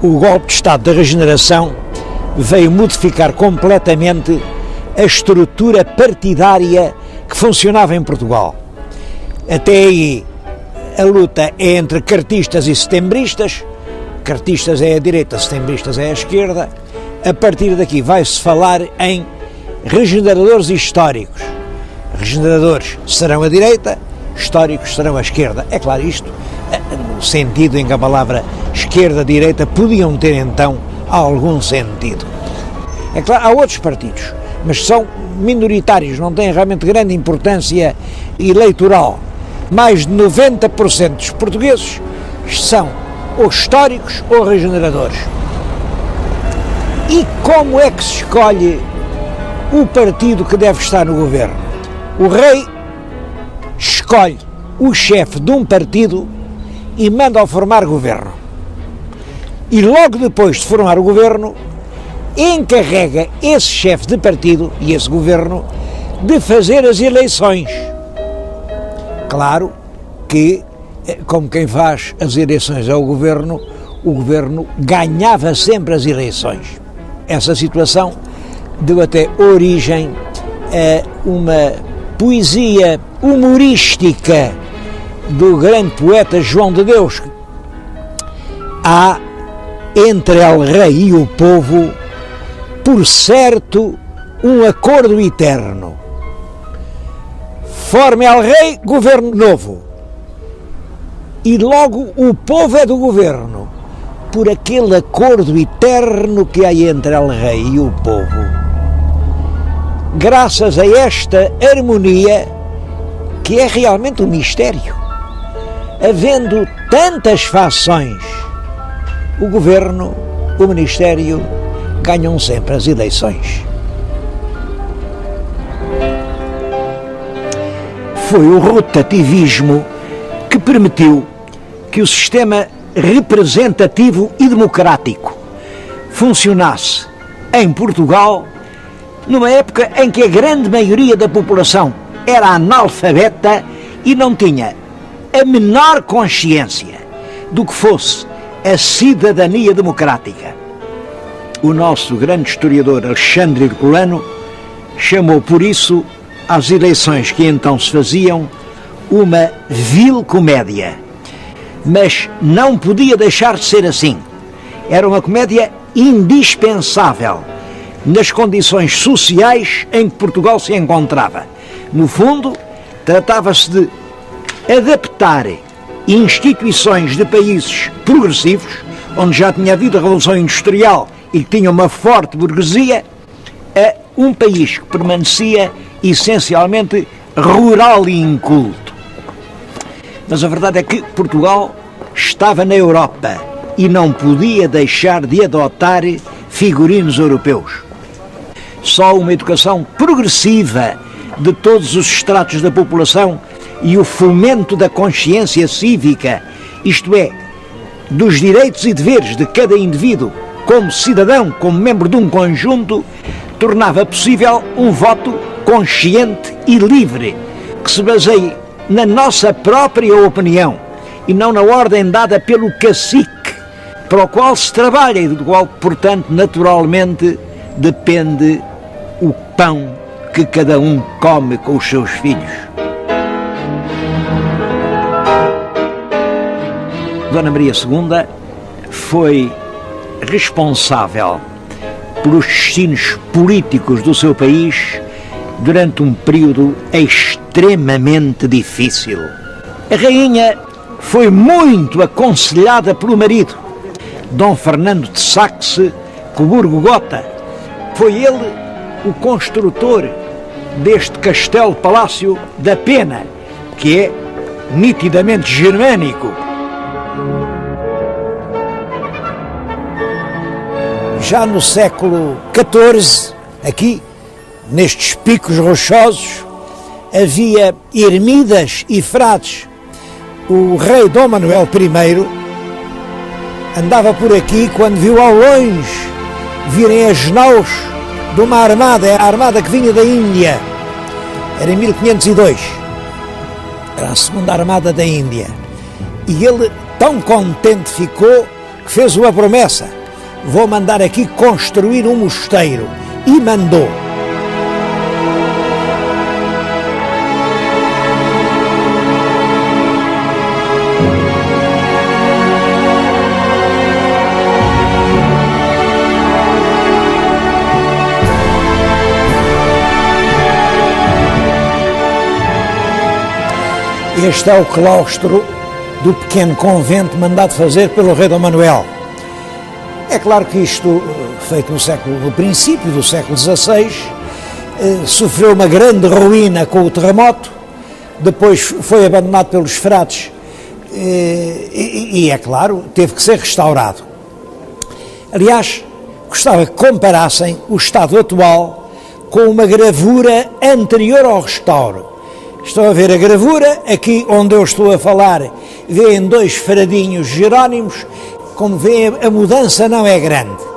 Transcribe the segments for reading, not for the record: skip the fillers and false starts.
O golpe de Estado da Regeneração veio modificar completamente a estrutura partidária que funcionava em Portugal. Até aí a luta é entre cartistas e setembristas. Cartistas é a direita, setembristas é a esquerda. A partir daqui vai-se falar em regeneradores históricos. Regeneradores serão a direita, históricos serão a esquerda. É claro, isto no sentido em que a palavra esquerda-direita podiam ter então algum sentido. É claro, há outros partidos, mas são minoritários, não têm realmente grande importância eleitoral. Mais de 90% dos portugueses são ou históricos ou regeneradores. E como é que se escolhe o partido que deve estar no governo? O rei escolhe o chefe de um partido e manda-o formar governo. E logo depois de formar o governo, encarrega esse chefe de partido e esse governo de fazer as eleições. Claro que, como quem faz as eleições é o governo ganhava sempre as eleições. Essa situação deu até origem a uma poesia humorística do grande poeta João de Deus. Há entre el rei e o povo, por certo, um acordo eterno. Forme el rei, governo novo. E logo o povo é do governo, por aquele acordo eterno que há entre el rei e o povo. Graças a esta harmonia, que é realmente um mistério, havendo tantas fações, o governo, o ministério, ganham sempre as eleições. Foi o rotativismo que permitiu que o sistema representativo e democrático funcionasse em Portugal numa época em que a grande maioria da população era analfabeta e não tinha a menor consciência do que fosse a cidadania democrática. O nosso grande historiador Alexandre Herculano chamou por isso às eleições que então se faziam uma vil comédia. Mas não podia deixar de ser assim. Era uma comédia indispensável nas condições sociais em que Portugal se encontrava. No fundo, tratava-se de adaptar instituições de países progressivos, onde já tinha havido a Revolução Industrial e que tinha uma forte burguesia, a um país que permanecia essencialmente rural e inculto. Mas a verdade é que Portugal estava na Europa e não podia deixar de adotar figurinos europeus. Só uma educação progressiva de todos os estratos da população e o fomento da consciência cívica, isto é, dos direitos e deveres de cada indivíduo como cidadão, como membro de um conjunto, tornava possível um voto consciente e livre, que se baseie na nossa própria opinião e não na ordem dada pelo cacique, para o qual se trabalha e do qual, portanto, naturalmente, depende o pão que cada um come com os seus filhos. Dona Maria II foi responsável pelos destinos políticos do seu país durante um período extremamente difícil. A rainha foi muito aconselhada pelo marido, Dom Fernando de Saxe-Coburgo-Gotha. Foi ele o construtor deste castelo-palácio da Pena, que é nitidamente germânico. Já no século XIV, aqui, nestes picos rochosos, havia ermidas e frades. O rei Dom Manuel I andava por aqui quando viu ao longe virem as naus de uma armada, a armada que vinha da Índia. Era em 1502. Era a segunda armada da Índia. E ele tão contente ficou que fez uma promessa: vou mandar aqui construir um mosteiro, e mandou. Este é o claustro do pequeno convento mandado fazer pelo rei Dom Manuel. É claro que isto, feito no princípio do século XVI, sofreu uma grande ruína com o terremoto, depois foi abandonado pelos frades e é claro, teve que ser restaurado. Aliás, gostava que comparassem o estado atual com uma gravura anterior ao restauro. Estão a ver a gravura, aqui onde eu estou a falar, vêem dois fradinhos jerónimos, como vêem a mudança não é grande.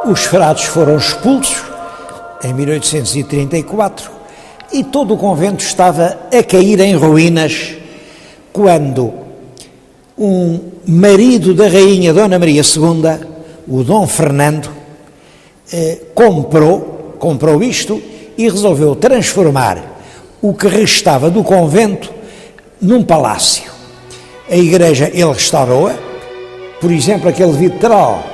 Os frades foram expulsos em 1834 e todo o convento estava a cair em ruínas quando um marido da rainha Dona Maria II, o Dom Fernando, comprou isto e resolveu transformar o que restava do convento num palácio. A igreja ele restaurou-a, por exemplo, aquele vitral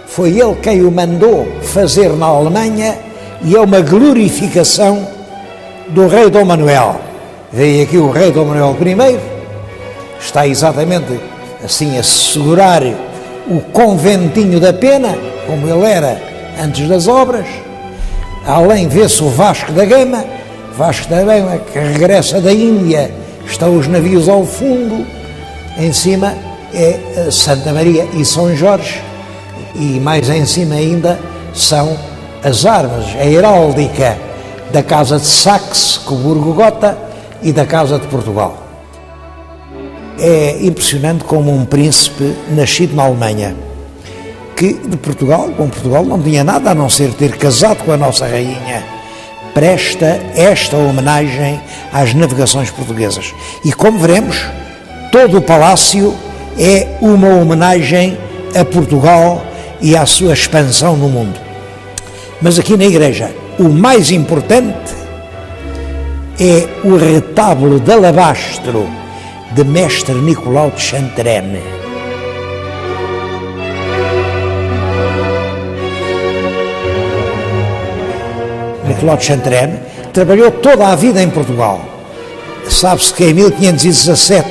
foi ele quem o mandou fazer na Alemanha e é uma glorificação do rei Dom Manuel. Veio aqui o rei Dom Manuel I, está exatamente assim a segurar o conventinho da Pena, como ele era antes das obras. Além vê-se o Vasco da Gama que regressa da Índia, estão os navios ao fundo, em cima é Santa Maria e São Jorge, e mais em cima ainda são as armas, a heráldica da Casa de Saxe, Coburgo-Gotha, e da Casa de Portugal. É impressionante como um príncipe nascido na Alemanha, que de Portugal não tinha nada a não ser ter casado com a nossa rainha, presta esta homenagem às navegações portuguesas. E como veremos, todo o palácio é uma homenagem a Portugal e à sua expansão no mundo. Mas aqui na igreja, o mais importante é o retábulo de alabastro de Mestre Nicolau de Chantrenne. Nicolau de Chantrenne trabalhou toda a vida em Portugal. Sabe-se que em 1517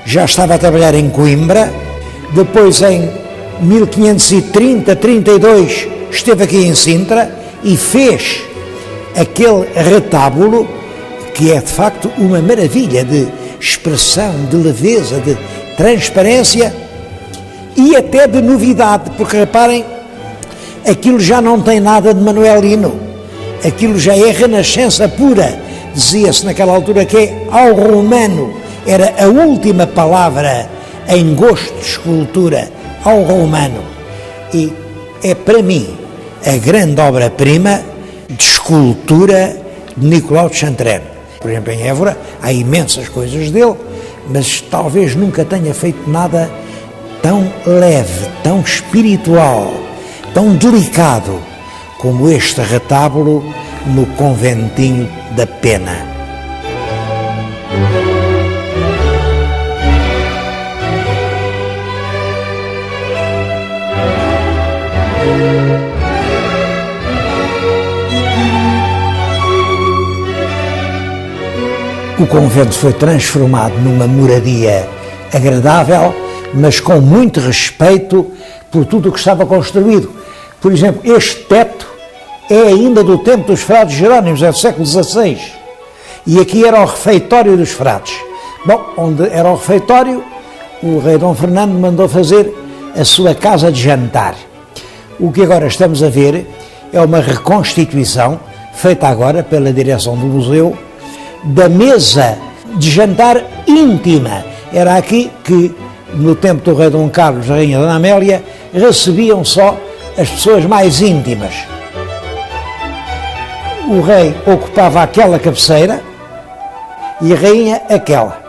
já estava a trabalhar em Coimbra, depois em 1530-32 esteve aqui em Sintra e fez aquele retábulo que é de facto uma maravilha de expressão, de leveza, de transparência e até de novidade, porque reparem, aquilo já não tem nada de manuelino, aquilo já é renascença pura. Dizia-se naquela altura que é ao romano, era a última palavra em gosto de escultura, ao romano, e é para mim a grande obra-prima de escultura de Nicolau de Chantrenne. Por exemplo, em Évora há imensas coisas dele, mas talvez nunca tenha feito nada tão leve, tão espiritual, tão delicado como este retábulo no conventinho da Pena. O convento foi transformado numa moradia agradável, mas com muito respeito por tudo o que estava construído. Por exemplo, este teto é ainda do tempo dos frades jerónimos, é do século XVI. E aqui era o refeitório dos frades. Bom, onde era o refeitório, o rei Dom Fernando mandou fazer a sua casa de jantar. O que agora estamos a ver é uma reconstituição, feita agora pela direção do museu, da mesa de jantar íntima. Era aqui que, no tempo do rei Dom Carlos e da rainha Dona Amélia, recebiam só as pessoas mais íntimas. O rei ocupava aquela cabeceira e a rainha aquela.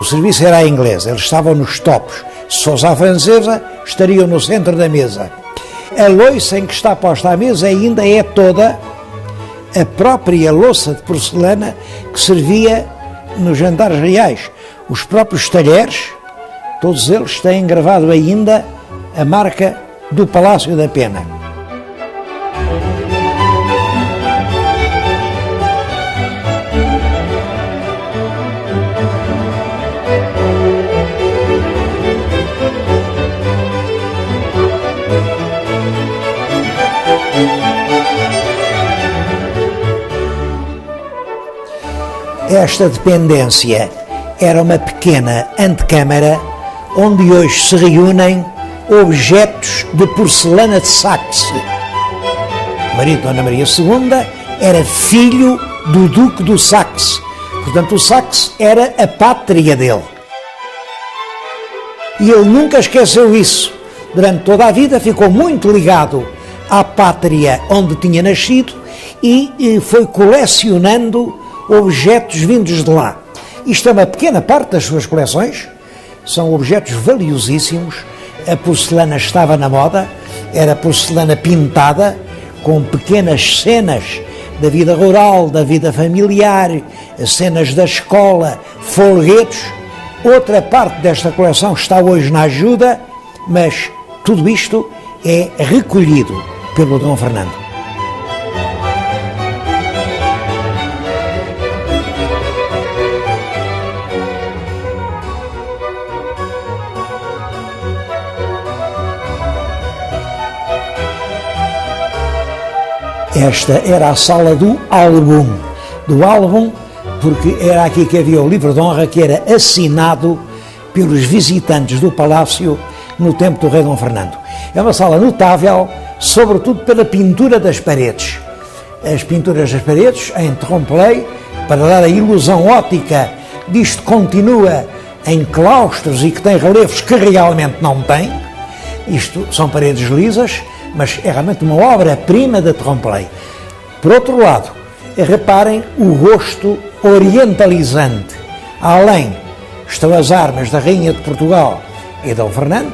O serviço era à inglesa, eles estavam nos topos. Se fosse à francesa, estariam no centro da mesa. A louça em que está posta a mesa ainda é toda a própria louça de porcelana que servia nos jantares reais. Os próprios talheres, todos eles têm gravado ainda a marca do Palácio da Pena. Esta dependência era uma pequena antecâmara onde hoje se reúnem objetos de porcelana de Saxe. O marido de Dona Maria II era filho do Duque do Saxe, portanto o Saxe era a pátria dele. E ele nunca esqueceu isso. Durante toda a vida ficou muito ligado à pátria onde tinha nascido e foi colecionando objetos vindos de lá. Isto é uma pequena parte das suas coleções, são objetos valiosíssimos. A porcelana estava na moda, era porcelana pintada, com pequenas cenas da vida rural, da vida familiar, cenas da escola, folguetos. Outra parte desta coleção está hoje na ajuda, mas tudo isto é recolhido pelo Dom Fernando. Esta era a sala do álbum, porque era aqui que havia o livro de honra que era assinado pelos visitantes do palácio no tempo do rei Dom Fernando. É uma sala notável, sobretudo pela pintura das paredes. As pinturas das paredes, em trompe-l'œil, para dar a ilusão óptica disto continua em claustros e que tem relevos que realmente não tem. Isto são paredes lisas, mas é realmente uma obra-prima de trompe-l'œil. Por outro lado, reparem o rosto orientalizante. Além estão as armas da Rainha de Portugal e Dom Fernando.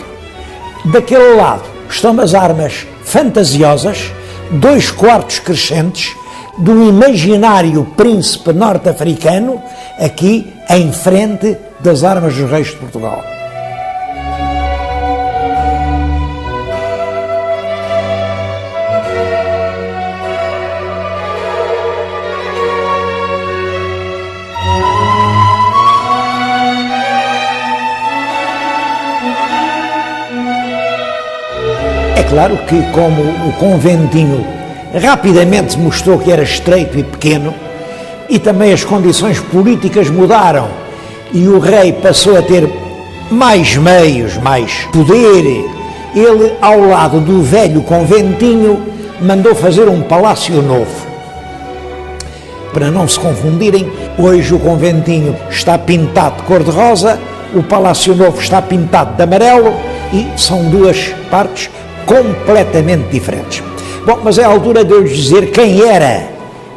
Daquele lado estão as armas fantasiosas, 2 quartos crescentes, do imaginário príncipe norte-africano, aqui em frente das armas dos reis de Portugal. É claro que, como o conventinho rapidamente mostrou que era estreito e pequeno, e também as condições políticas mudaram, e o rei passou a ter mais meios, mais poder, ele, ao lado do velho conventinho, mandou fazer um palácio novo. Para não se confundirem, hoje o conventinho está pintado de cor-de-rosa, o palácio novo está pintado de amarelo, e são 2 partes completamente diferentes. Bom, mas é a altura de eu lhes dizer quem era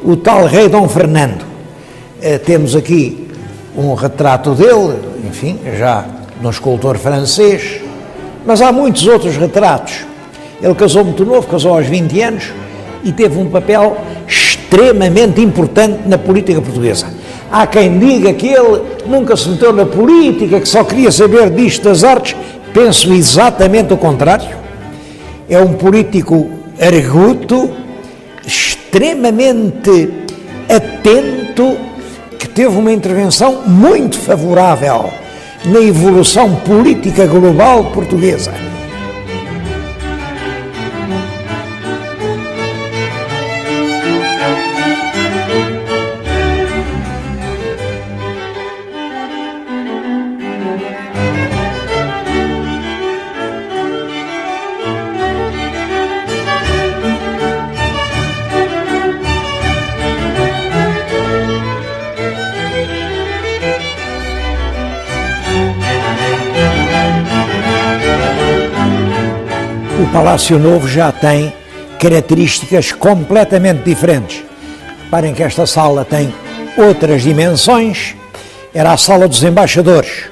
o tal rei Dom Fernando. Temos aqui um retrato dele, enfim, já de um escultor francês, mas há muitos outros retratos. Ele casou muito novo, casou aos 20 anos e teve um papel extremamente importante na política portuguesa. Há quem diga que ele nunca se meteu na política, que só queria saber disto das artes. Penso exatamente o contrário. É um político arguto, extremamente atento, que teve uma intervenção muito favorável na evolução política global portuguesa. O Palácio Novo já tem características completamente diferentes. Reparem que esta sala tem outras dimensões. Era a sala dos embaixadores,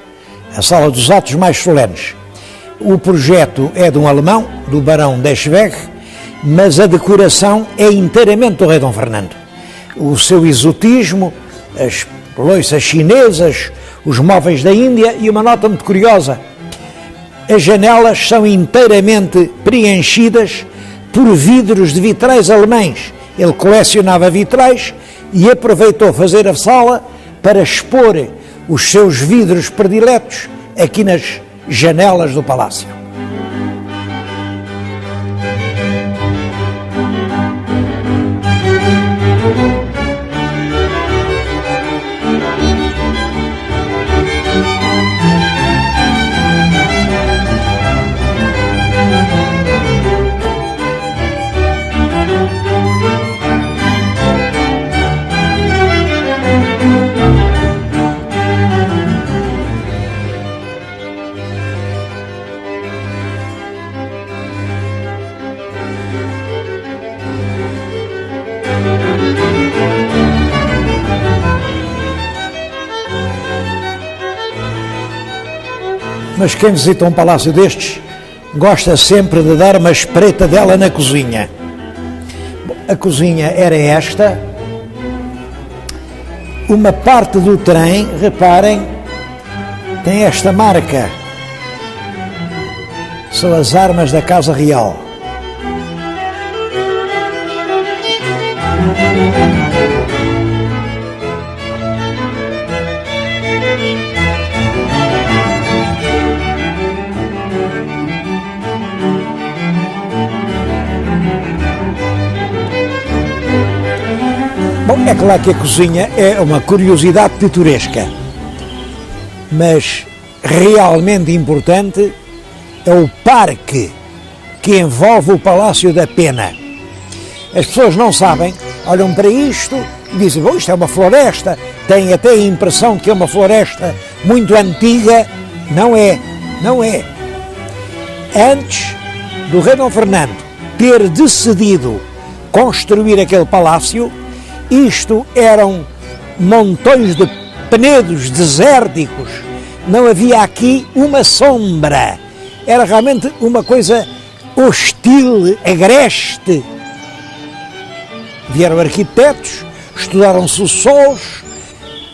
a sala dos atos mais solenes. O projeto é de um alemão, do barão d'Eschwege, mas a decoração é inteiramente do rei Dom Fernando. O seu exotismo, as louças chinesas, os móveis da Índia e uma nota muito curiosa. As janelas são inteiramente preenchidas por vidros de vitrais alemães. Ele colecionava vitrais e aproveitou fazer a sala para expor os seus vidros prediletos aqui nas janelas do palácio. Mas quem visita um palácio destes gosta sempre de dar uma espreitadela na cozinha. Bom, a cozinha era esta. Uma parte do trem, reparem, tem esta marca. São as armas da Casa Real. Bom, é claro que a cozinha é uma curiosidade pitoresca, mas realmente importante é o parque que envolve o Palácio da Pena. As pessoas não sabem, olham para isto e dizem, bom, isto é uma floresta, têm até a impressão de que é uma floresta muito antiga. Não é, não é. Antes do rei Dom Fernando ter decidido construir aquele palácio, isto eram montões de penedos desérticos, não havia aqui uma sombra, era realmente uma coisa hostil, agreste. Vieram arquitetos, estudaram-se os solos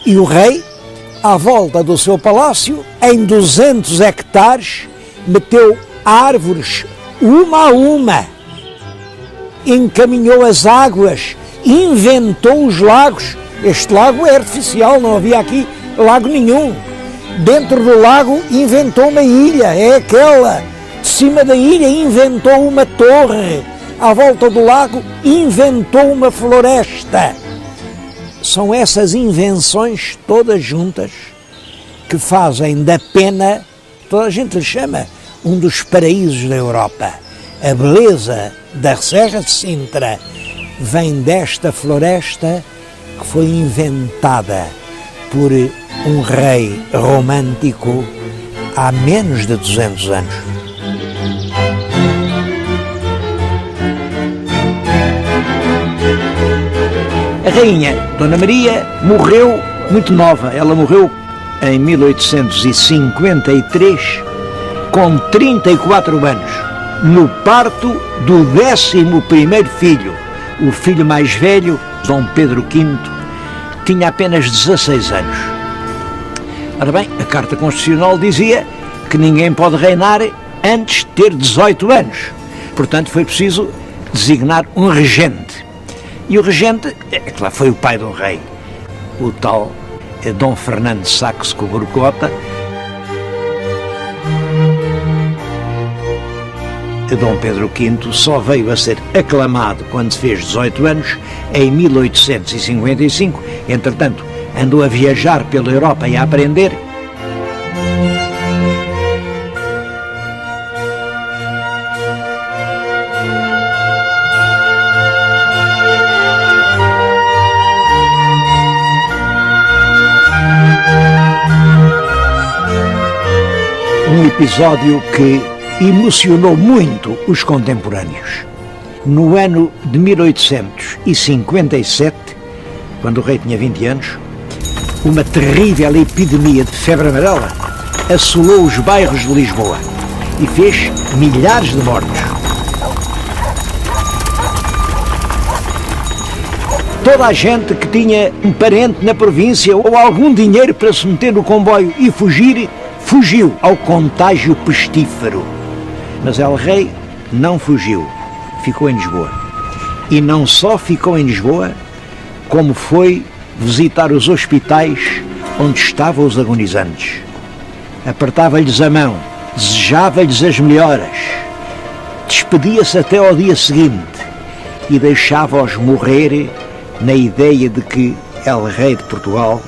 e o rei, à volta do seu palácio, em 200 hectares, meteu árvores uma a uma, encaminhou as águas, inventou os lagos. Este lago é artificial, não havia aqui lago nenhum. Dentro do lago inventou uma ilha, é aquela. De cima da ilha inventou uma torre. À volta do lago inventou uma floresta. São essas invenções todas juntas que fazem da Pena, toda a gente lhe chama, um dos paraísos da Europa. A beleza da Serra de Sintra vem desta floresta que foi inventada por um rei romântico há menos de 200 anos. A rainha Dona Maria morreu muito nova. Ela morreu em 1853 com 34 anos, no parto do 11º filho. O filho mais velho, Dom Pedro V, tinha apenas 16 anos. Ora bem, a Carta Constitucional dizia que ninguém pode reinar antes de ter 18 anos. Portanto, foi preciso designar um regente. E o regente, é claro, foi o pai do rei, o tal Dom Fernando de Saxe-Coburgo-Gotha. Dom Pedro V só veio a ser aclamado quando fez 18 anos, em 1855. Entretanto, andou a viajar pela Europa e a aprender. Um episódio que emocionou muito os contemporâneos. No ano de 1857, quando o rei tinha 20 anos, uma terrível epidemia de febre amarela assolou os bairros de Lisboa e fez milhares de mortos. Toda a gente que tinha um parente na província ou algum dinheiro para se meter no comboio e fugir, fugiu ao contágio pestífero. Mas El Rei não fugiu, ficou em Lisboa. E não só ficou em Lisboa, como foi visitar os hospitais onde estavam os agonizantes. Apertava-lhes a mão, desejava-lhes as melhoras, despedia-se até ao dia seguinte e deixava-os morrer na ideia de que El Rei de Portugal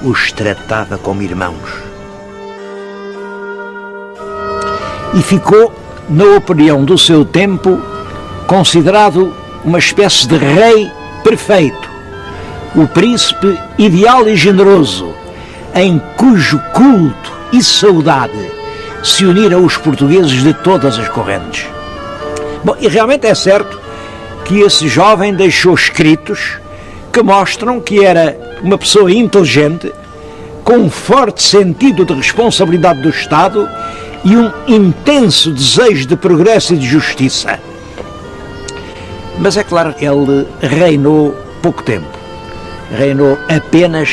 os tratava como irmãos. E ficou, na opinião do seu tempo, considerado uma espécie de rei perfeito, o príncipe ideal e generoso, em cujo culto e saudade se uniram os portugueses de todas as correntes. Bom, e realmente é certo que esse jovem deixou escritos que mostram que era uma pessoa inteligente, com um forte sentido de responsabilidade do Estado e um intenso desejo de progresso e de justiça. Mas é claro, ele reinou pouco tempo. Reinou apenas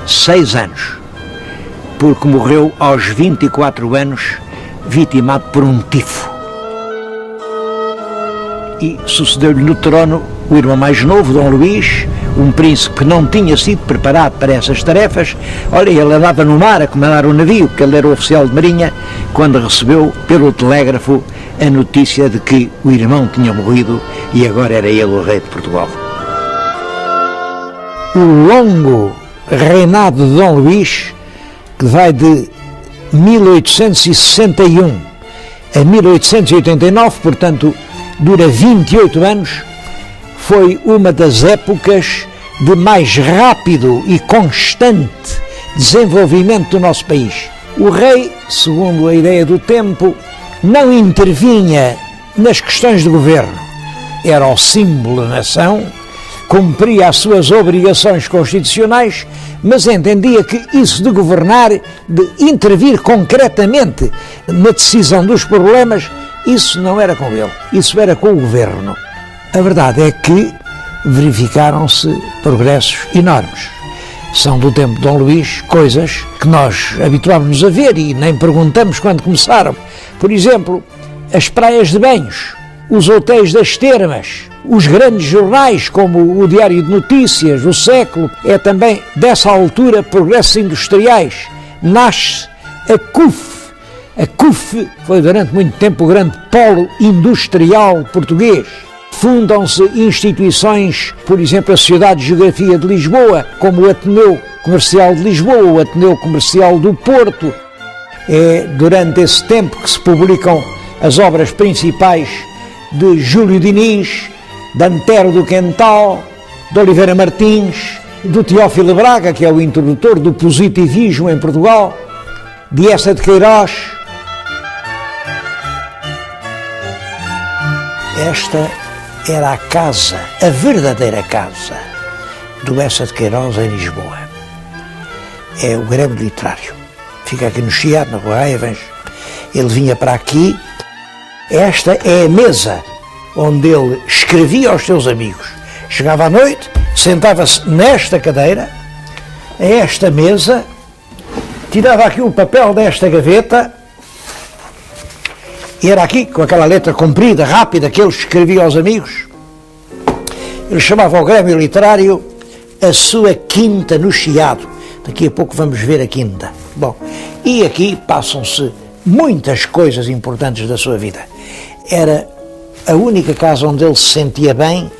6 anos, porque morreu aos 24 anos, vitimado por um tifo. E sucedeu-lhe no trono o irmão mais novo, Dom Luís, um príncipe que não tinha sido preparado para essas tarefas. Olha, ele andava no mar a comandar um navio, porque ele era oficial de marinha, quando recebeu pelo telégrafo a notícia de que o irmão tinha morrido e agora era ele o rei de Portugal. O longo reinado de Dom Luís, que vai de 1861 a 1889, portanto dura 28 anos, foi uma das épocas de mais rápido e constante desenvolvimento do nosso país. O rei, segundo a ideia do tempo, não intervinha nas questões de governo. Era o símbolo da nação, cumpria as suas obrigações constitucionais, mas entendia que isso de governar, de intervir concretamente na decisão dos problemas, isso não era com ele, isso era com o governo. A verdade é que verificaram-se progressos enormes. São do tempo de Dom Luís coisas que nós habituámos-nos a ver e nem perguntamos quando começaram. Por exemplo, as praias de banhos, os hotéis das termas, os grandes jornais como o Diário de Notícias, o Século, é também dessa altura progressos industriais. Nasce a CUF. A CUF foi durante muito tempo o grande polo industrial português. Fundam-se instituições, por exemplo, a Sociedade de Geografia de Lisboa, como o Ateneu Comercial de Lisboa, o Ateneu Comercial do Porto. É durante esse tempo que se publicam as obras principais de Júlio Diniz, de Antero do Quental, de Oliveira Martins, do Teófilo Braga, que é o introdutor do positivismo em Portugal, de Eça de Queiroz. Esta era a casa, a verdadeira casa do Eça de Queiroz em Lisboa. É o Grêmio Literário. Fica aqui no Chiado, na Rua Evans. Ele vinha para aqui. Esta é a mesa onde ele escrevia aos seus amigos. Chegava à noite, sentava-se nesta cadeira, a esta mesa, tirava aqui o papel desta gaveta, e era aqui, com aquela letra comprida, rápida, que ele escrevia aos amigos. Ele chamava ao Grêmio Literário a sua quinta no Chiado. Daqui a pouco vamos ver a quinta. Bom, e aqui passam-se muitas coisas importantes da sua vida. Era a única casa onde ele se sentia bem,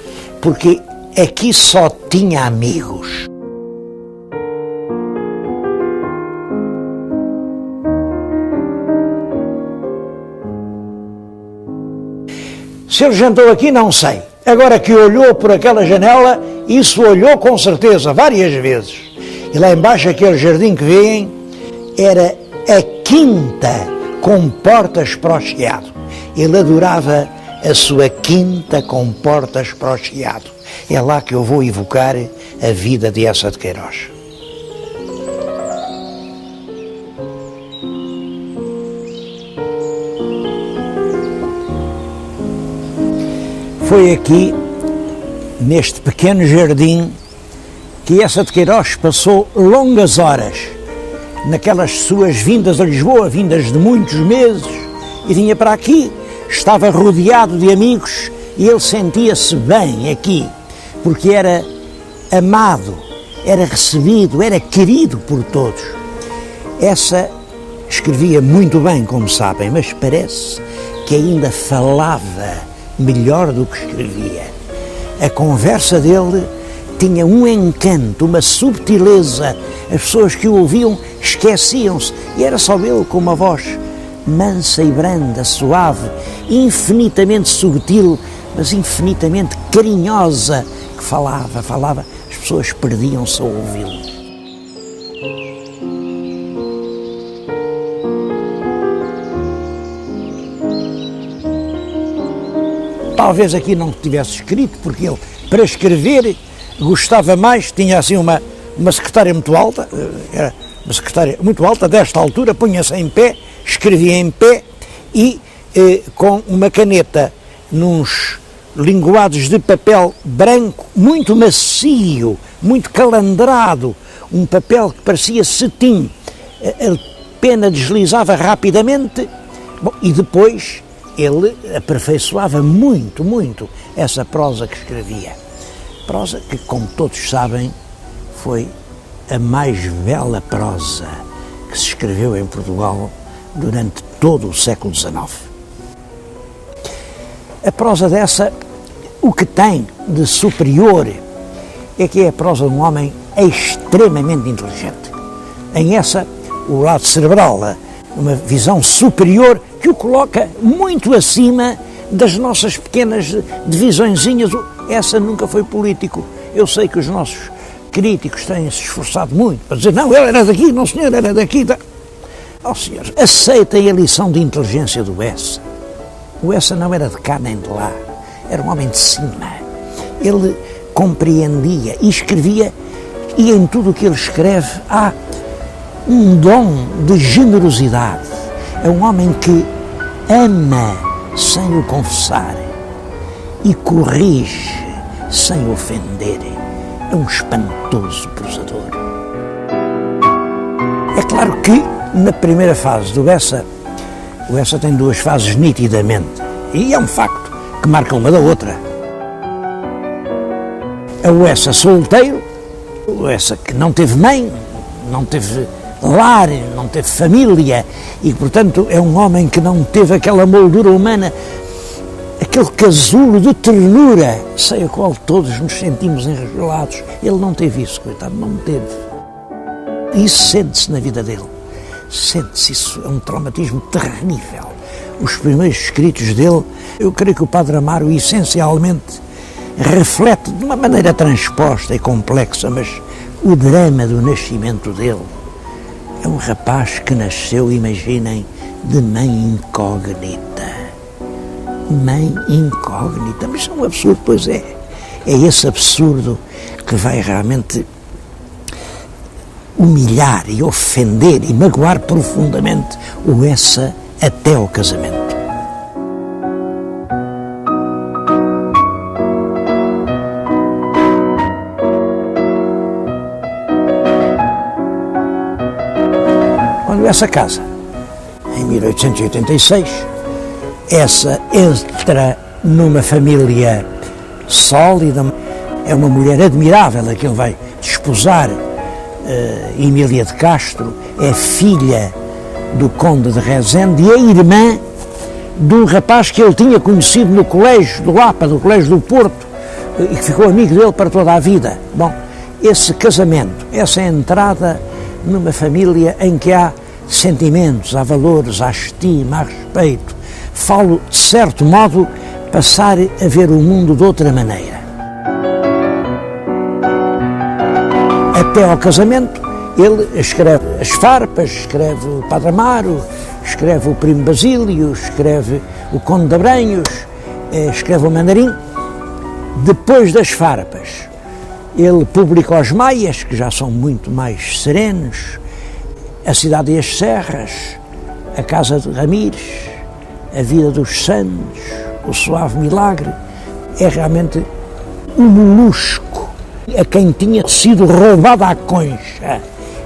porque aqui só tinha amigos. Se ele jantou aqui, não sei. Agora que olhou por aquela janela, isso olhou com certeza, várias vezes. E lá embaixo, aquele jardim que veem, era a quinta com portas para o Chiado. Ele adorava a sua quinta com portas para o Chiado. É lá que eu vou evocar a vida de Eça de Queiroz. Foi aqui, neste pequeno jardim, que Eça de Queiroz passou longas horas, naquelas suas vindas a Lisboa, vindas de muitos meses, e vinha para aqui, estava rodeado de amigos e ele sentia-se bem aqui, porque era amado, era recebido, era querido por todos. Eça escrevia muito bem, como sabem, mas parece que ainda falava melhor do que escrevia. A conversa dele tinha um encanto, uma subtileza. As pessoas que o ouviam esqueciam-se, e era só ele com uma voz mansa e branda, suave, infinitamente subtil, mas infinitamente carinhosa, que falava, as pessoas perdiam-se a ouvi-lo. Talvez aqui não tivesse escrito, porque ele, para escrever, gostava mais, tinha assim uma secretária muito alta, era uma secretária muito alta, desta altura, punha-se em pé, escrevia em pé e com uma caneta nos linguados de papel branco, muito macio, muito calandrado, um papel que parecia cetim, a pena deslizava rapidamente. Bom, e depois ele aperfeiçoava muito essa prosa que escrevia. Prosa que, como todos sabem, foi a mais bela prosa que se escreveu em Portugal durante todo o século XIX. A prosa dessa, o que tem de superior é que é a prosa de um homem extremamente inteligente. Em essa, o lado cerebral, uma visão superior que o coloca muito acima das nossas pequenas divisõezinhas. Essa nunca foi político. Eu sei que os nossos críticos têm-se esforçado muito para dizer, não, ele era daqui, não senhor, era daqui. Oh senhores, aceitem a lição de inteligência do Eça. O Eça não era de cá nem de lá, era um homem de cima. Ele compreendia e escrevia, e em tudo o que ele escreve há um dom de generosidade. É um homem que ama sem o confessar e corrige sem ofender. É um espantoso prosador. É claro que na primeira fase do Eça, o Eça tem duas fases nitidamente, e é um facto que marca uma da outra. É o Eça solteiro, o Eça que não teve mãe, não teve lar, não teve família, e portanto é um homem que não teve aquela moldura humana, aquele casulo de ternura, sem a qual todos nos sentimos enregulados. Ele não teve isso, coitado, não teve. Isso sente-se na vida dele. Sente-se, isso é um traumatismo terrível. Os primeiros escritos dele, eu creio que o Padre Amaro essencialmente reflete de uma maneira transposta e complexa, mas o drama do nascimento dele. É um rapaz que nasceu, imaginem, de mãe incógnita. Mãe incógnita, mas é um absurdo, pois é. É esse absurdo que vai realmente humilhar e ofender e magoar profundamente o Eça até ao casamento. Quando Eça casa, em 1886, Eça entra numa família sólida, é uma mulher admirável a que ele vai desposar. Emília de Castro é filha do Conde de Rezende e é irmã de um rapaz que ele tinha conhecido no colégio do Lapa, do colégio do Porto, e que ficou amigo dele para toda a vida. Bom, esse casamento, essa entrada numa família em que há sentimentos, há valores, há estima, há respeito, falo, de certo modo, passar a ver o mundo de outra maneira. Até ao casamento, ele escreve as farpas, escreve o Padre Amaro, escreve o Primo Basílio, escreve o Conde de Abranhos, escreve o Mandarim. Depois das farpas, ele publica os Maias, que já são muito mais serenos, A Cidade e as Serras, A Casa de Ramires, A Vida dos Santos, O Suave Milagre. É realmente um molusco a quem tinha sido roubada a concha,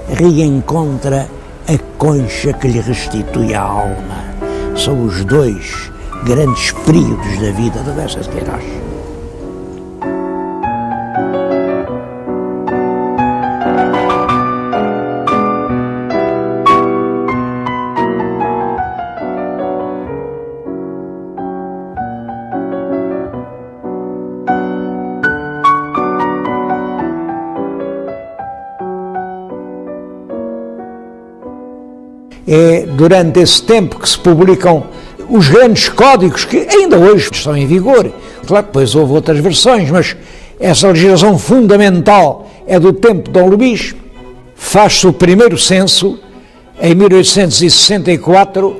reencontra a concha que lhe restitui a alma. São os dois grandes períodos da vida de Bessa de Queiroz. É durante esse tempo que se publicam os grandes códigos que ainda hoje estão em vigor. Claro, depois houve outras versões, mas essa legislação fundamental é do tempo de Dom Luís. Faz-se o primeiro censo em 1864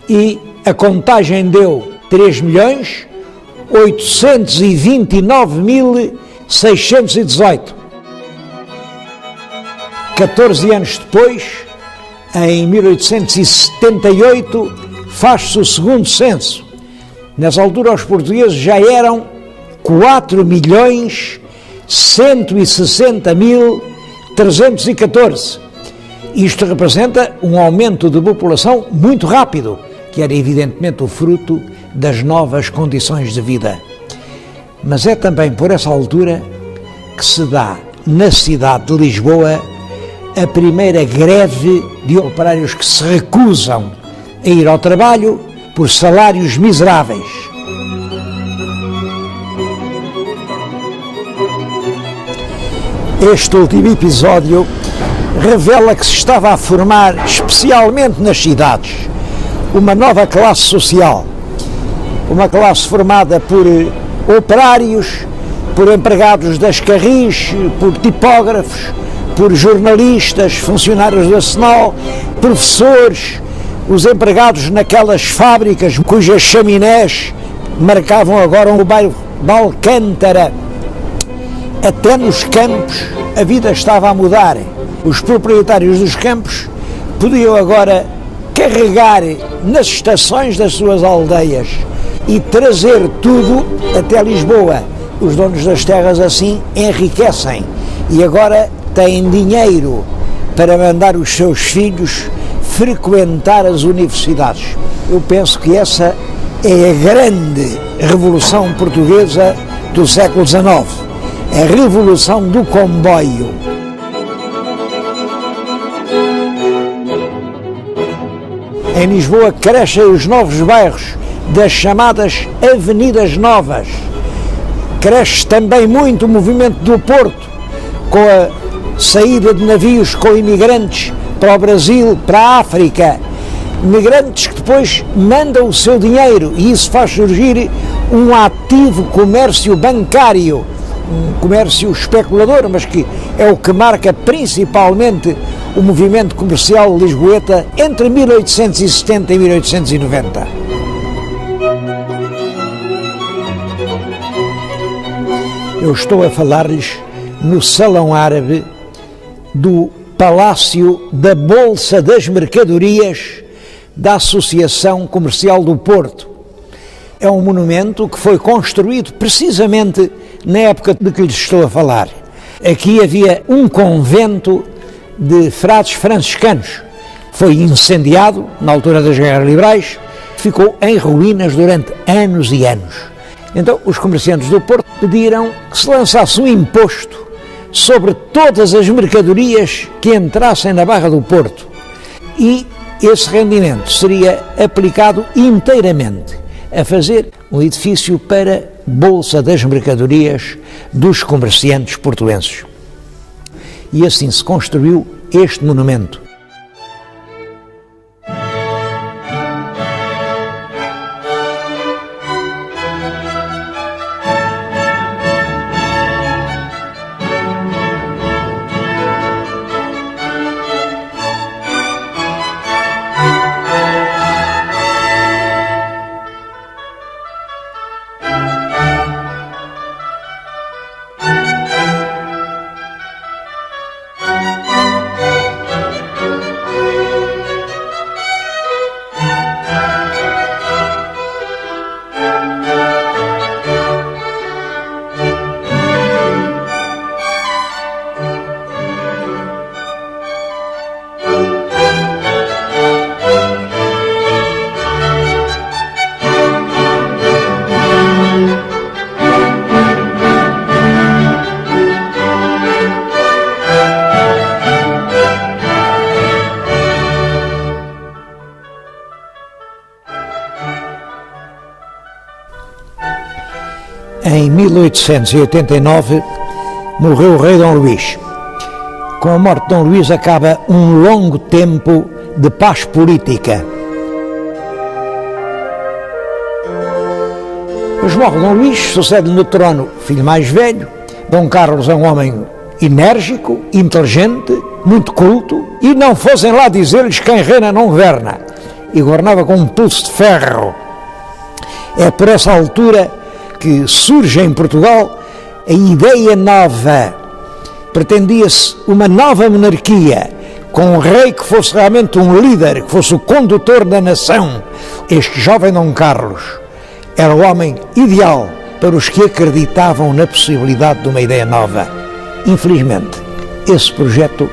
e a contagem deu 3.829.618. 14 anos depois, em 1878, faz-se o segundo censo. Nessa altura, os portugueses já eram 4.160.314. Isto representa um aumento de população muito rápido, que era evidentemente o fruto das novas condições de vida. Mas é também por essa altura que se dá, na cidade de Lisboa, a primeira greve de operários que se recusam a ir ao trabalho por salários miseráveis. Este último episódio revela que se estava a formar, especialmente nas cidades, uma nova classe social, uma classe formada por operários, por empregados das carris, por tipógrafos, por jornalistas, funcionários da SNOL, professores, os empregados naquelas fábricas cujas chaminés marcavam agora o bairro de Alcântara. Até nos campos a vida estava a mudar. Os proprietários dos campos podiam agora carregar nas estações das suas aldeias e trazer tudo até Lisboa. Os donos das terras assim enriquecem e agora têm dinheiro para mandar os seus filhos frequentar as universidades. Eu penso que essa é a grande revolução portuguesa do século XIX, a revolução do comboio. Em Lisboa crescem os novos bairros das chamadas Avenidas Novas. Cresce também muito o movimento do Porto, com a saída de navios com imigrantes para o Brasil, para a África, imigrantes que depois mandam o seu dinheiro e isso faz surgir um ativo comércio bancário, um comércio especulador, mas que é o que marca principalmente o movimento comercial lisboeta entre 1870 e 1890. Eu estou a falar-lhes no Salão Árabe do Palácio da Bolsa das Mercadorias da Associação Comercial do Porto. É um monumento que foi construído precisamente na época de que lhes estou a falar. Aqui havia um convento de frades franciscanos. Foi incendiado na altura das Guerras Liberais, ficou em ruínas durante anos e anos. Então os comerciantes do Porto pediram que se lançasse um imposto sobre todas as mercadorias que entrassem na Barra do Porto e esse rendimento seria aplicado inteiramente a fazer um edifício para Bolsa das Mercadorias dos comerciantes portuenses. E assim se construiu este monumento. Em 1889 morreu o rei Dom Luís. Com a morte de Dom Luís acaba um longo tempo de paz política. Mas morre Dom Luís, sucede no trono o filho mais velho. Dom Carlos é um homem enérgico, inteligente, muito culto, e não fossem lá dizer-lhes quem reina não governa, e governava com um pulso de ferro. É por essa altura que surge em Portugal a ideia nova. Pretendia-se uma nova monarquia, com um rei que fosse realmente um líder, que fosse o condutor da nação. Este jovem Dom Carlos era o homem ideal para os que acreditavam na possibilidade de uma ideia nova. Infelizmente, esse projeto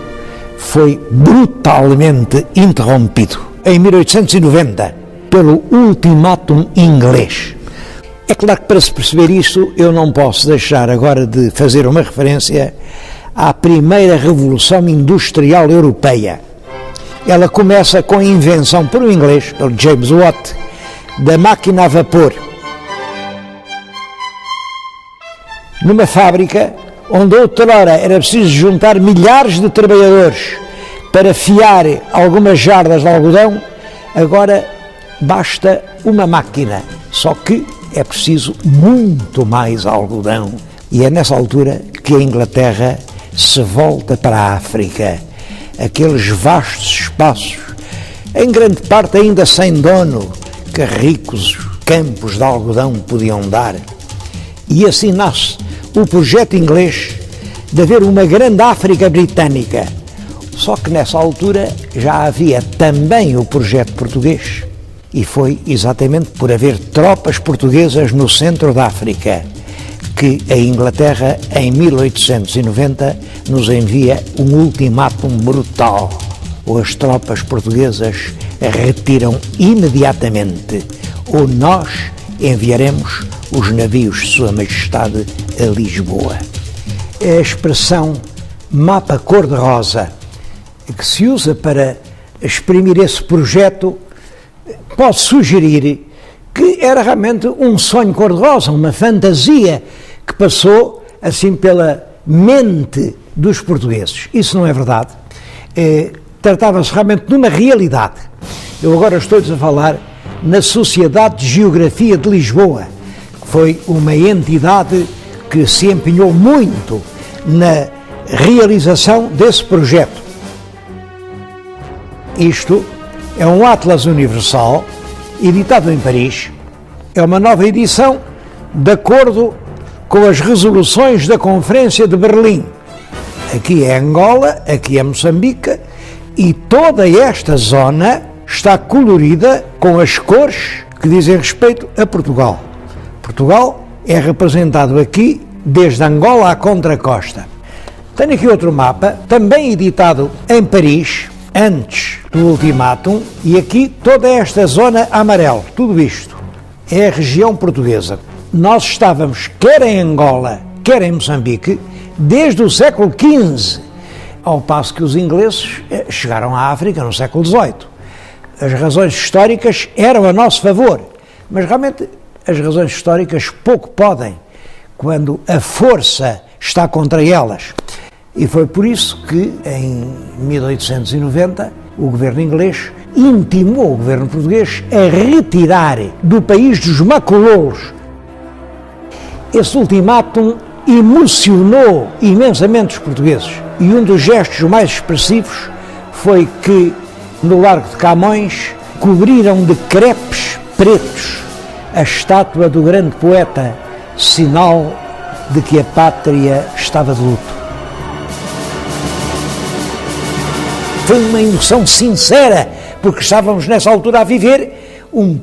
foi brutalmente interrompido em 1890 pelo ultimátum inglês. É claro que para se perceber isso eu não posso deixar agora de fazer uma referência à primeira Revolução Industrial Europeia. Ela começa com a invenção por um inglês, pelo James Watt, da máquina a vapor. Numa fábrica onde outrora era preciso juntar milhares de trabalhadores para fiar algumas jardas de algodão, agora basta uma máquina, só que é preciso muito mais algodão. E é nessa altura que a Inglaterra se volta para a África, aqueles vastos espaços, em grande parte ainda sem dono, que ricos campos de algodão podiam dar. E assim nasce o projeto inglês de haver uma grande África britânica. Só que nessa altura já havia também o projeto português. E foi exatamente por haver tropas portuguesas no centro da África que a Inglaterra, em 1890, nos envia um ultimátum brutal. As tropas portuguesas retiram imediatamente, ou nós enviaremos os navios de Sua Majestade a Lisboa. A expressão mapa cor-de-rosa, que se usa para exprimir esse projeto, pode sugerir que era realmente um sonho cor-de-rosa, uma fantasia que passou assim pela mente dos portugueses. Isso não é verdade. Tratava-se realmente de uma realidade. Eu agora estou-lhes a falar na Sociedade de Geografia de Lisboa, que foi uma entidade que se empenhou muito na realização desse projeto. Isto é um Atlas Universal, editado em Paris. É uma nova edição de acordo com as resoluções da Conferência de Berlim. Aqui é Angola, aqui é Moçambique, e toda esta zona está colorida com as cores que dizem respeito a Portugal. Portugal é representado aqui desde Angola à contracosta. Tenho aqui outro mapa, também editado em Paris, antes do ultimátum, e aqui toda esta zona amarela, tudo isto é a região portuguesa. Nós estávamos quer em Angola, quer em Moçambique, desde o século XV, ao passo que os ingleses chegaram à África no século XVIII. As razões históricas eram a nosso favor, mas realmente as razões históricas pouco podem quando a força está contra elas. E foi por isso que, em 1890, o governo inglês intimou o governo português a retirar do país dos macololos. Esse ultimátum emocionou imensamente os portugueses, e um dos gestos mais expressivos foi que, no Largo de Camões, cobriram de crepes pretos a estátua do grande poeta, sinal de que a pátria estava de luto. Foi uma emoção sincera, porque estávamos nessa altura a viver um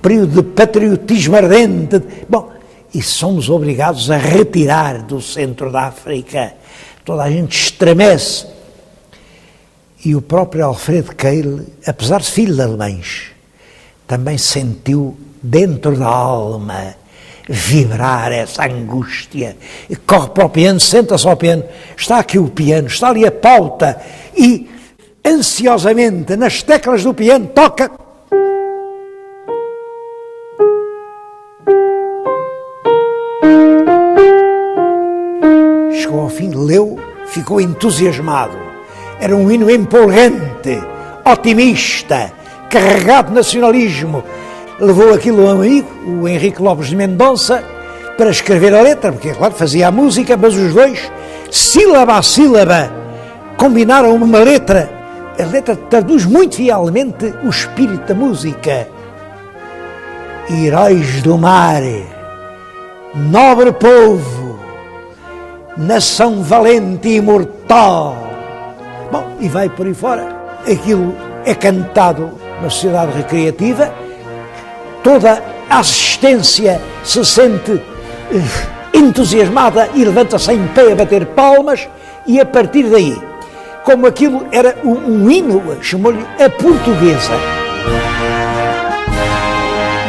período de patriotismo ardente. Bom, e somos obrigados a retirar do centro da África. Toda a gente estremece. E o próprio Alfredo Keil, apesar de filho de alemães, também sentiu dentro da alma vibrar essa angústia. E corre para o piano, senta-se ao piano, está aqui o piano, está ali a pauta, e ansiosamente nas teclas do piano toca. chegou ao fim, leu, ficou entusiasmado. Era um hino empolgante, otimista, carregado de nacionalismo. Levou aquilo a um amigo, o Henrique Lopes de Mendonça, para escrever a letra, porque, claro, fazia a música, mas os dois, sílaba a sílaba, combinaram uma letra. A letra traduz muito fielmente o espírito da música. Heróis do mar, nobre povo, nação valente e imortal. Bom, e vai por aí fora. Aquilo é cantado na sociedade recreativa, toda a assistência se sente entusiasmada e levanta-se em pé a bater palmas, e a partir daí, como aquilo era um hino, chamou-lhe a portuguesa.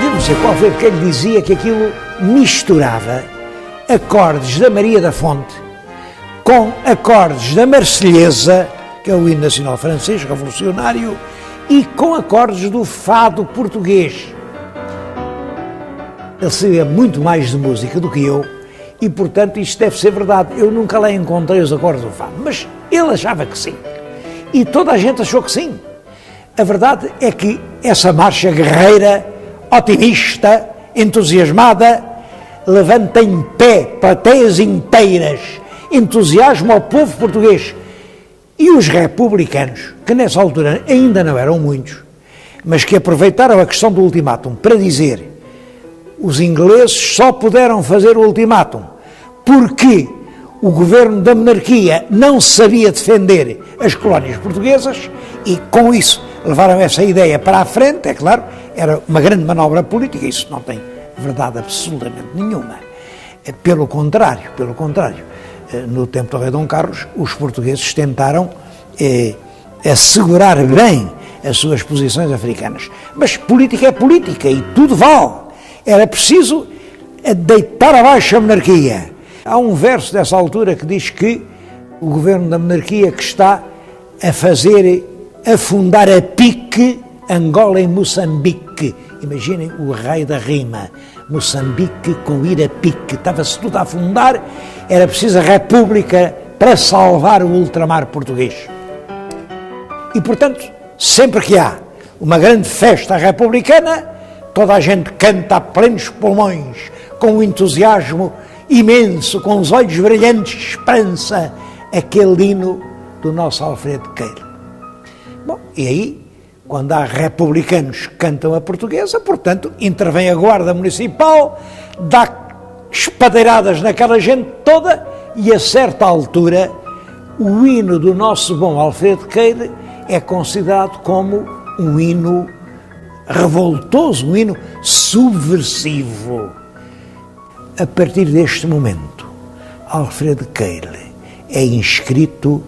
Eu não sei qual foi quem dizia que aquilo misturava acordes da Maria da Fonte com acordes da Marselhesa, que é o hino nacional francês, revolucionário, e com acordes do fado português. Ele sabia muito mais de música do que eu e, portanto, isto deve ser verdade. Eu nunca lá encontrei os acordes do fado, mas ele achava que sim. E toda a gente achou que sim. A verdade é que essa marcha guerreira, otimista, entusiasmada, levanta em pé plateias inteiras, entusiasma ao povo português. E os republicanos, que nessa altura ainda não eram muitos, mas que aproveitaram a questão do ultimátum para dizer: os ingleses só puderam fazer o ultimátum porque o governo da monarquia não sabia defender as colónias portuguesas, e com isso levaram essa ideia para a frente. É claro, era uma grande manobra política, isso não tem verdade absolutamente nenhuma. Pelo contrário, no tempo do rei Dom Carlos, os portugueses tentaram assegurar bem as suas posições africanas. Mas política é política e tudo vale. Era preciso deitar abaixo a monarquia. Há um verso dessa altura que diz que o governo da monarquia que está a fazer afundar a pique Angola e Moçambique. Imaginem o rei da rima. Moçambique com ir a pique. Estava-se tudo a afundar. Era preciso a república para salvar o ultramar português. E, portanto, sempre que há uma grande festa republicana, toda a gente canta a plenos pulmões, com um entusiasmo imenso, com os olhos brilhantes de esperança, aquele hino do nosso Alfredo Queiro. Bom, e aí, quando há republicanos que cantam a portuguesa, portanto, intervém a guarda municipal, dá espadeiradas naquela gente toda, e a certa altura, o hino do nosso bom Alfredo Queiro é considerado como um hino revoltoso, um hino subversivo. A partir deste momento, Alfredo Queiro é inscrito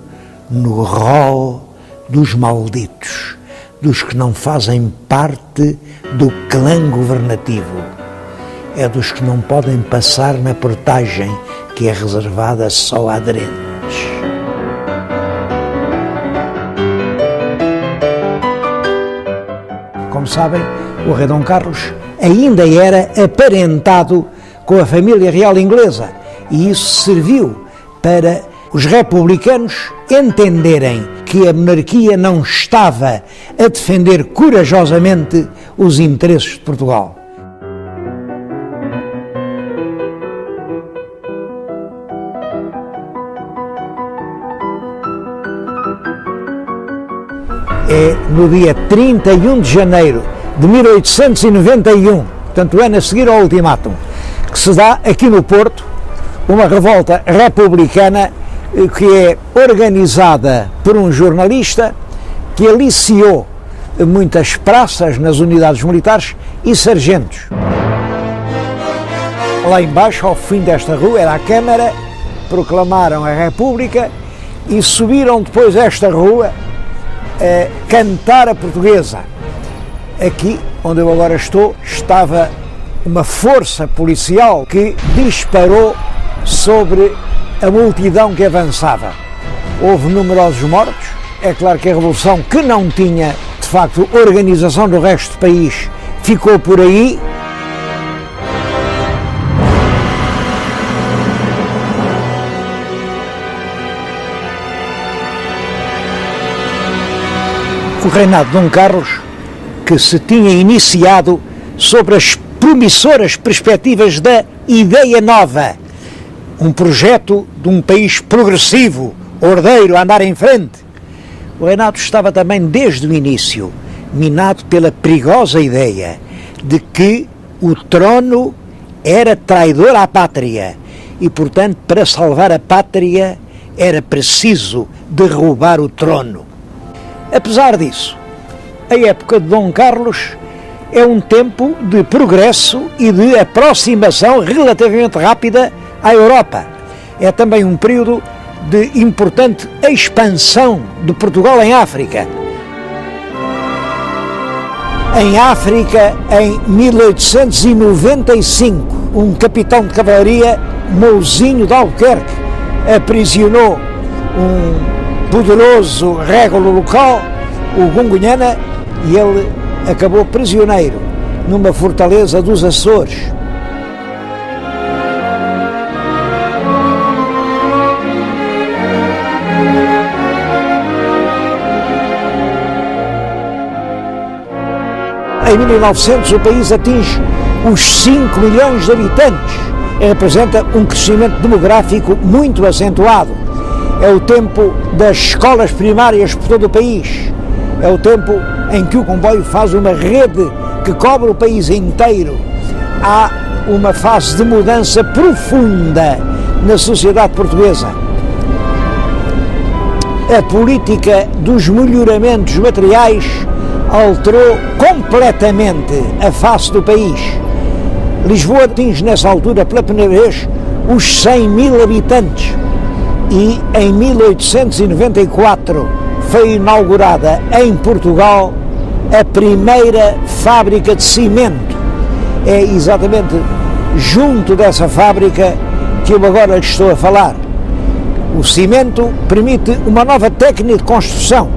no rol dos malditos, dos que não fazem parte do clã governativo. É dos que não podem passar na portagem que é reservada só a aderentes. Como sabem, o rei Dom Carlos ainda era aparentado com a família real inglesa, e isso serviu para os republicanos entenderem que a monarquia não estava a defender corajosamente os interesses de Portugal. É no dia 31 de janeiro de 1891, portanto o ano a seguir ao ultimátum, que se dá aqui no Porto uma revolta republicana que é organizada por um jornalista que aliciou muitas praças nas unidades militares e sargentos. Lá embaixo, ao fim desta rua, era a Câmara, proclamaram a República e subiram depois esta rua a cantar a portuguesa. Aqui, onde eu agora estou, estava uma força policial que disparou sobre a multidão que avançava. Houve numerosos mortos. É claro que a Revolução, que não tinha, de facto, organização do resto do país, ficou por aí. reinado de Dom Carlos, que se tinha iniciado sobre as promissoras perspectivas da Ideia Nova, um projeto de um país progressivo, ordeiro, a andar em frente. O reinado estava também desde o início minado pela perigosa ideia de que o trono era traidor à pátria e, portanto, para salvar a pátria era preciso derrubar o trono. Apesar disso, a época de Dom Carlos é um tempo de progresso e de aproximação relativamente rápida à Europa. É também um período de importante expansão de Portugal em África. Em África, em 1895, um capitão de cavalaria, Mouzinho de Albuquerque, aprisionou um poderoso régulo local, o Gungunhana, e ele acabou prisioneiro numa fortaleza dos Açores. Em 1900 o país atinge os 5 milhões de habitantes, representa um crescimento demográfico muito acentuado. É o tempo das escolas primárias por todo o país, é o tempo em que o comboio faz uma rede que cobre o país inteiro. Há uma fase de mudança profunda na sociedade portuguesa. A política dos melhoramentos materiais alterou completamente a face do país. Lisboa atinge nessa altura pela primeira vez os 100 mil habitantes e em 1894 foi inaugurada em Portugal a primeira fábrica de cimento. É exatamente junto dessa fábrica que eu agora lhe estou a falar. O cimento permite uma nova técnica de construção.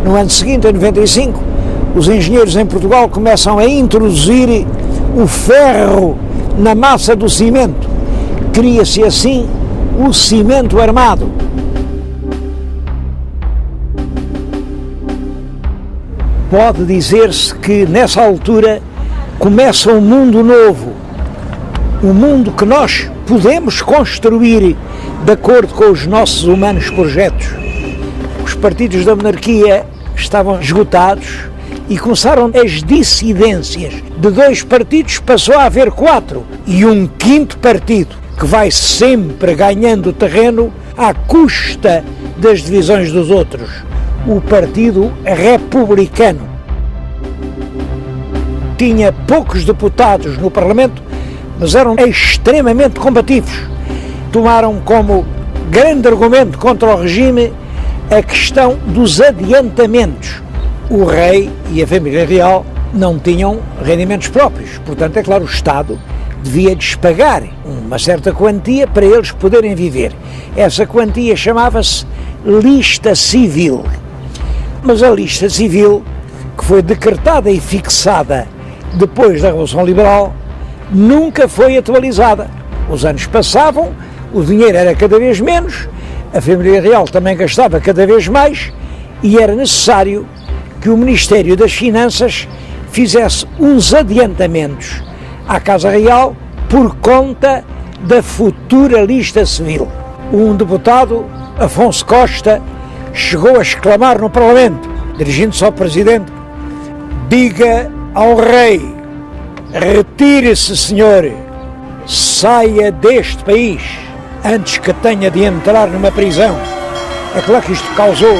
No ano seguinte, em 95, os engenheiros em Portugal começam a introduzir o ferro na massa do cimento. Cria-se assim o cimento armado. Pode dizer-se que nessa altura começa um mundo novo, um mundo que nós podemos construir de acordo com os nossos humanos projetos. Os partidos da monarquia estavam esgotados e começaram as dissidências. De 2 partidos passou a haver 4 e um 5º partido que vai sempre ganhando terreno à custa das divisões dos outros, o Partido Republicano. Tinha poucos deputados no Parlamento, mas eram extremamente combativos. Tomaram como grande argumento contra o regime a questão dos adiantamentos. O rei e a família real não tinham rendimentos próprios, portanto, é claro, o Estado devia-lhes pagar uma certa quantia para eles poderem viver. Essa quantia chamava-se lista civil. Mas a lista civil, que foi decretada e fixada depois da Revolução Liberal, nunca foi atualizada. Os anos passavam, o dinheiro era cada vez menos, a família real também gastava cada vez mais e era necessário que o Ministério das Finanças fizesse uns adiantamentos à Casa Real por conta da futura lista civil. Um deputado, Afonso Costa, chegou a exclamar no Parlamento, dirigindo-se ao Presidente: diga ao rei, retire-se, senhor, saia deste país antes que tenha de entrar numa prisão. É claro que isto causou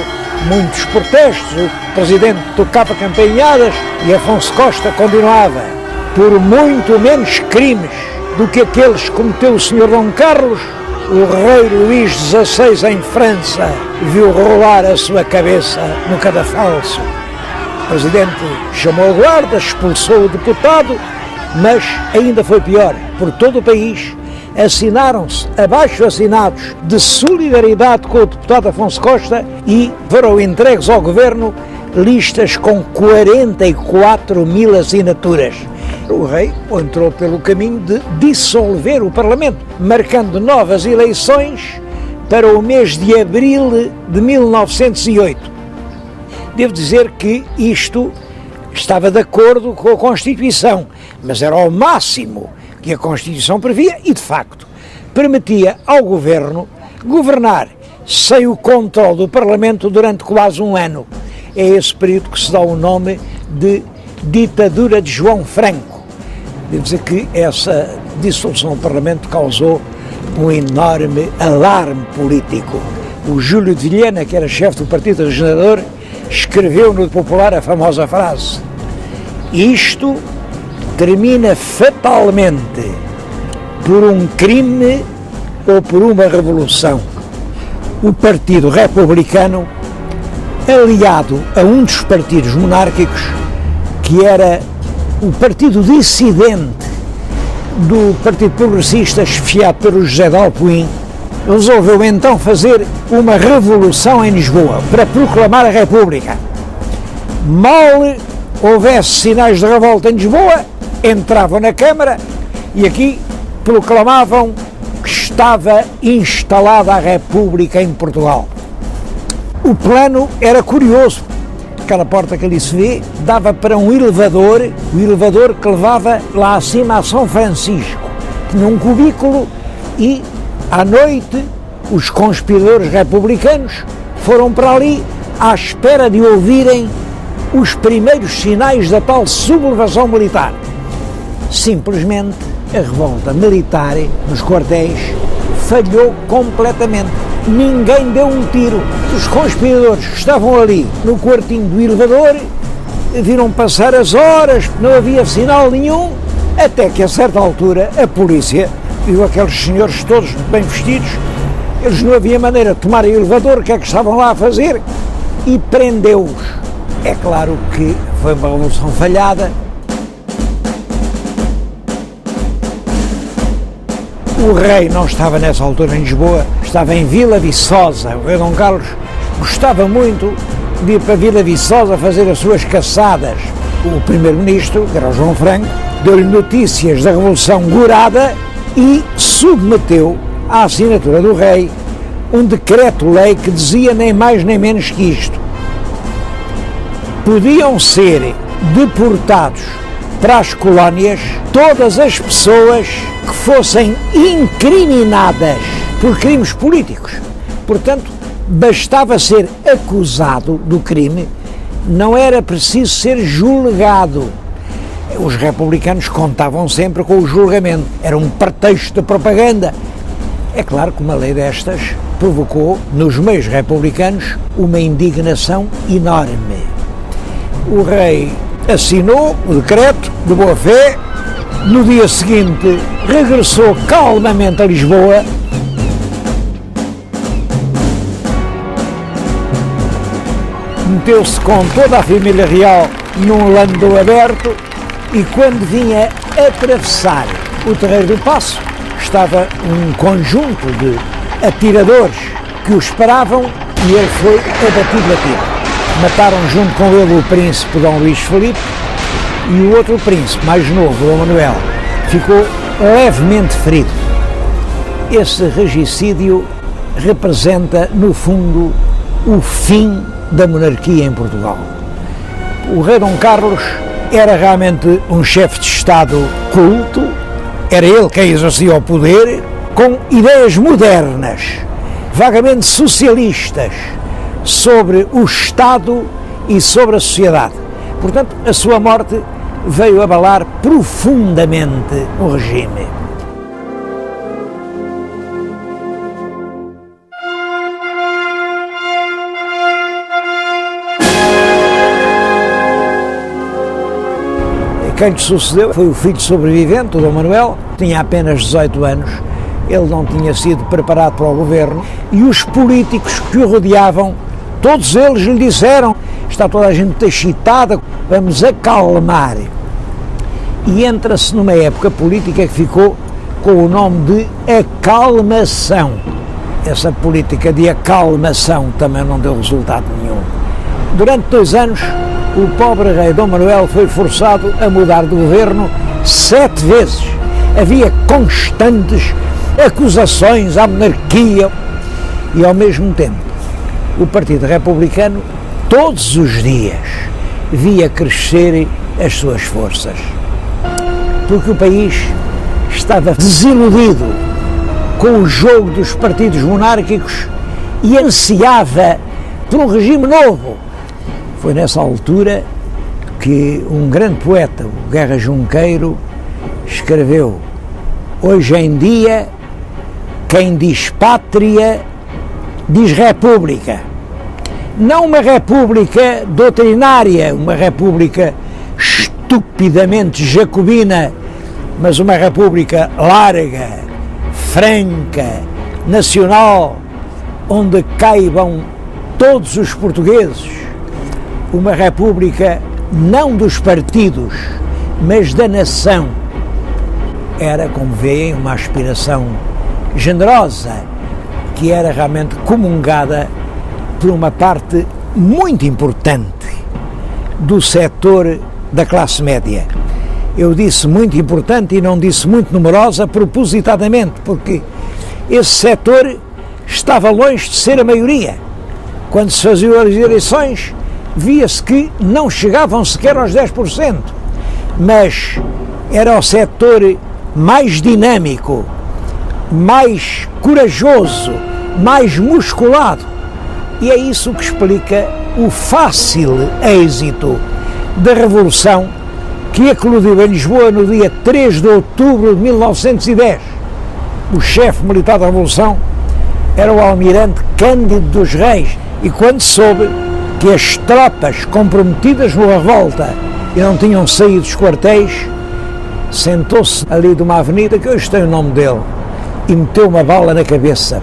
muitos protestos, o Presidente tocava campainhadas e Afonso Costa continuava. Por muito menos crimes do que aqueles que cometeu o Sr. Dom Carlos, o rei Luís XVI em França viu rolar a sua cabeça no cadafalso. O Presidente chamou a guarda, expulsou o deputado, mas ainda foi pior. Por todo o país assinaram-se abaixo-assinados de solidariedade com o deputado Afonso Costa e foram entregues ao governo listas com 44 mil assinaturas. O rei entrou pelo caminho de dissolver o Parlamento, marcando novas eleições para o mês de abril de 1908. Devo dizer que isto estava de acordo com a Constituição, mas era ao máximo que a Constituição previa e, de facto, permitia ao Governo governar sem o controle do Parlamento durante quase um ano. É esse período que se dá o nome de ditadura de João Franco. Devo dizer que essa dissolução do Parlamento causou um enorme alarme político. O Júlio de Vilhena, que era chefe do Partido Regenerador, escreveu no Popular a famosa frase: isto termina fatalmente por um crime ou por uma revolução. O Partido Republicano, aliado a um dos partidos monárquicos, que era o partido dissidente do Partido Progressista, esfiado pelo José de Alpuim, resolveu então fazer uma revolução em Lisboa para proclamar a República. Mal houvesse sinais de revolta em Lisboa, entravam na Câmara e aqui proclamavam que estava instalada a República em Portugal. O plano era curioso. Aquela porta que ali se vê dava para um elevador, o elevador que levava lá acima a São Francisco. Tinha um cubículo e, à noite, os conspiradores republicanos foram para ali à espera de ouvirem os primeiros sinais da tal sublevação militar. Simplesmente, a revolta militar nos quartéis falhou completamente. Ninguém deu um tiro. Os conspiradores que estavam ali no quartinho do elevador viram passar as horas, não havia sinal nenhum, até que a certa altura a polícia viu aqueles senhores todos bem vestidos, eles não havia maneira de tomar o elevador, o que é que estavam lá a fazer, e prendeu-os. É claro que foi uma revolução falhada. O rei não estava nessa altura em Lisboa, estava em Vila Viçosa. O rei Dom Carlos gostava muito de ir para Vila Viçosa fazer as suas caçadas. O primeiro-ministro, que era o João Franco, deu-lhe notícias da Revolução Gourada e submeteu à assinatura do rei um decreto-lei que dizia nem mais nem menos que isto: podiam ser deportados para as colónias todas as pessoas que fossem incriminadas por crimes políticos. Portanto, bastava ser acusado do crime, não era preciso ser julgado. Os republicanos contavam sempre com o julgamento, era um pretexto de propaganda. É claro que uma lei destas provocou nos meios republicanos uma indignação enorme. O rei assinou o decreto de boa fé, no dia seguinte regressou calmamente a Lisboa, meteu-se com toda a família real num landau aberto e quando vinha atravessar o Terreiro do Paço estava um conjunto de atiradores que o esperavam e ele foi abatido a tiro. Mataram junto com ele o príncipe Dom Luís Filipe e o outro príncipe, mais novo, Dom Manuel, ficou levemente ferido. Esse regicídio representa, no fundo, o fim da monarquia em Portugal. O rei Dom Carlos era realmente um chefe de Estado culto, era ele quem exercia o poder, com ideias modernas, vagamente socialistas, sobre o Estado e sobre a sociedade. Portanto, a sua morte veio abalar profundamente o regime. Quem lhe sucedeu foi o filho sobrevivente, o Dom Manuel, tinha apenas 18 anos, ele não tinha sido preparado para o governo e os políticos que o rodeavam, todos eles lhe disseram: está toda a gente excitada, vamos acalmar. E entra-se numa época política que ficou com o nome de acalmação. Essa política de acalmação também não deu resultado nenhum. Durante 2 anos, o pobre rei Dom Manuel foi forçado a mudar de governo 7 vezes. Havia constantes acusações à monarquia e, ao mesmo tempo, o Partido Republicano todos os dias via crescer as suas forças, porque o país estava desiludido com o jogo dos partidos monárquicos e ansiava por um regime novo. Foi nessa altura que um grande poeta, o Guerra Junqueiro, escreveu: hoje em dia, quem diz pátria, diz república. Não uma república doutrinária, uma república estupidamente jacobina, mas uma república larga, franca, nacional, onde caibam todos os portugueses. Uma república não dos partidos, mas da nação. Era, como veem, uma aspiração generosa, que era realmente comungada por uma parte muito importante do setor da classe média. Eu disse muito importante e não disse muito numerosa propositadamente, porque esse setor estava longe de ser a maioria. Quando se faziam as eleições, via-se que não chegavam sequer aos 10%, mas era o setor mais dinâmico, mais corajoso, mais musculado. E é isso que explica o fácil êxito da Revolução que eclodiu em Lisboa no dia 3 de outubro de 1910. O chefe militar da Revolução era o almirante Cândido dos Reis, e quando soube que as tropas comprometidas na revolta e não tinham saído dos quartéis, sentou-se ali de uma avenida, que hoje tem o nome dele, e meteu uma bala na cabeça.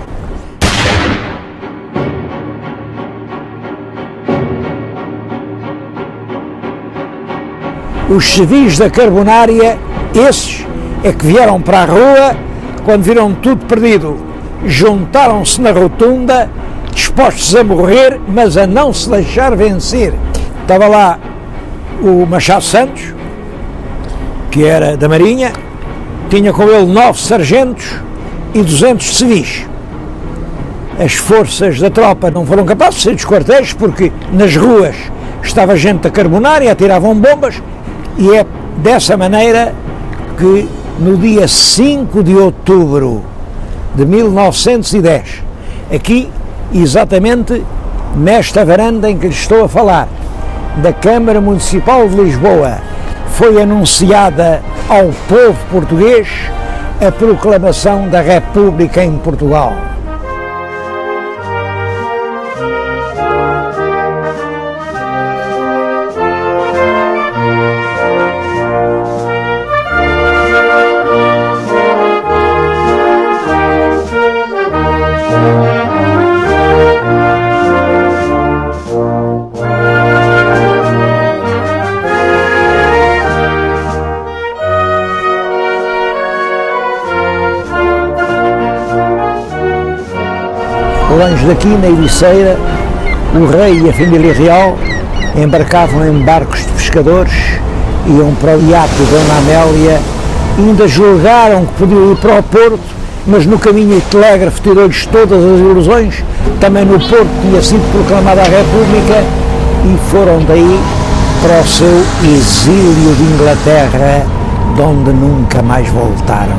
Os civis da Carbonária, esses é que vieram para a rua quando viram tudo perdido. Juntaram-se na rotunda, dispostos a morrer, mas a não se deixar vencer. Estava lá o Machado Santos, que era da Marinha, tinha com ele 9 sargentos e 200 civis. As forças da tropa não foram capazes de sair dos quartéis, porque nas ruas estava gente da Carbonária, atiravam bombas, e é dessa maneira que no dia 5 de outubro de 1910, aqui exatamente nesta varanda em que lhe estou a falar, da Câmara Municipal de Lisboa, foi anunciada ao povo português a proclamação da República em Portugal. Longe daqui, na Ericeira, o rei e a família real embarcavam em barcos de pescadores, iam para o iate de Dona Amélia, ainda julgaram que podiam ir para o Porto, mas no caminho o telégrafo tirou-lhes todas as ilusões. Também no Porto tinha sido proclamada a República, e foram daí para o seu exílio de Inglaterra, de onde nunca mais voltaram.